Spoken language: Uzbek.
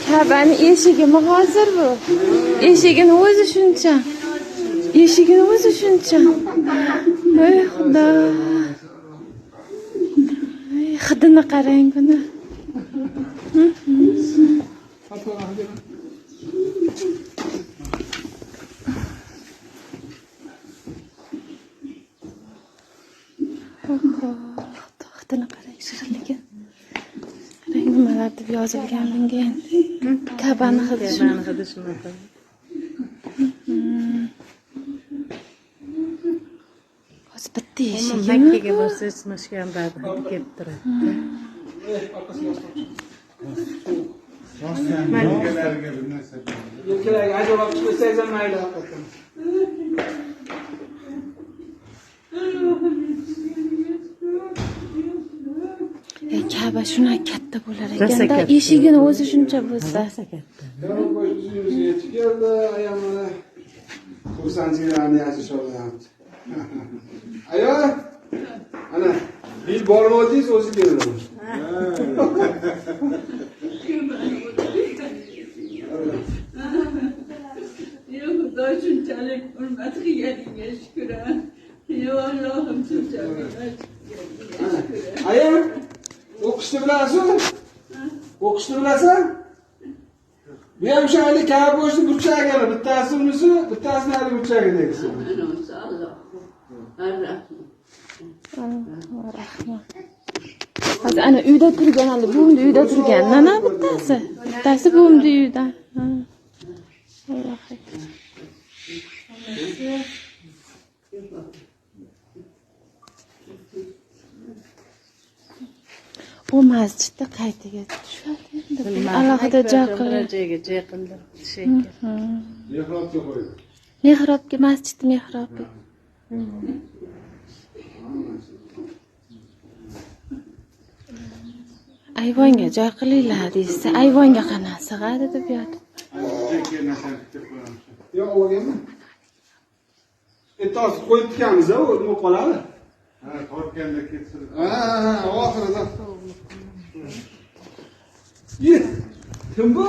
Kabe'nin eshigimi hozir bu. Eshigini o'zi shuncha. Eshigini o'zi shuncha. Ey Xudo. Ey hidini qarang buni. Hidini qarang shirinligi. Nimalar deb yozilgan bunga endi. Kabani hidi shunaqa. Hozir bitta eshigimi? Makkaga borsangiz mashkanbadi kelib turadi. Yelkalarga bir narsa. Yelkalarga ajoyib olib chiqsangiz ham mayli haqiqatan. Kaba shunaqa katta bo'lar ekan-da, eshigini o'zi shuncha bo'lsa. Yo'q, o'zimiz yetib keldi, ayamlar. 90-yillarni yashishyapti. Ayo, ana, bil bormoqdingiz o'zi keldi. Yo Xudo shunchalik hurmat qilganingga shukr. Yo Allohim shunchalik shukr. Ayam, o'qishni bilasizmi? O'qishni bilasan? Bu ham o'sha hali kaboshni burchagini, bittasi unisi, bittasini hali burchagidagisi. Alloh. Rahmat. Hozir ana uyda turgan, hali buvimni uyda turgan. Nana bittasi. Bittasi buvimni uyda. Alloh akbar. Bu masjidda qaytaga tushadi endi. Alohida joy qiladi. Joy qildi. Shekil. Mehrobga qo'ydi. Mehrobga, masjid mehrobga. Ayvonga joy qilinglar deysa, ayvonga qana sig'adi deb yotib. Yo'q, o'rganma. Etos qo'yib tikamiz-a, nima qoladi? Ha, tortganda ketsin. Ha, oxirida. Kim bu?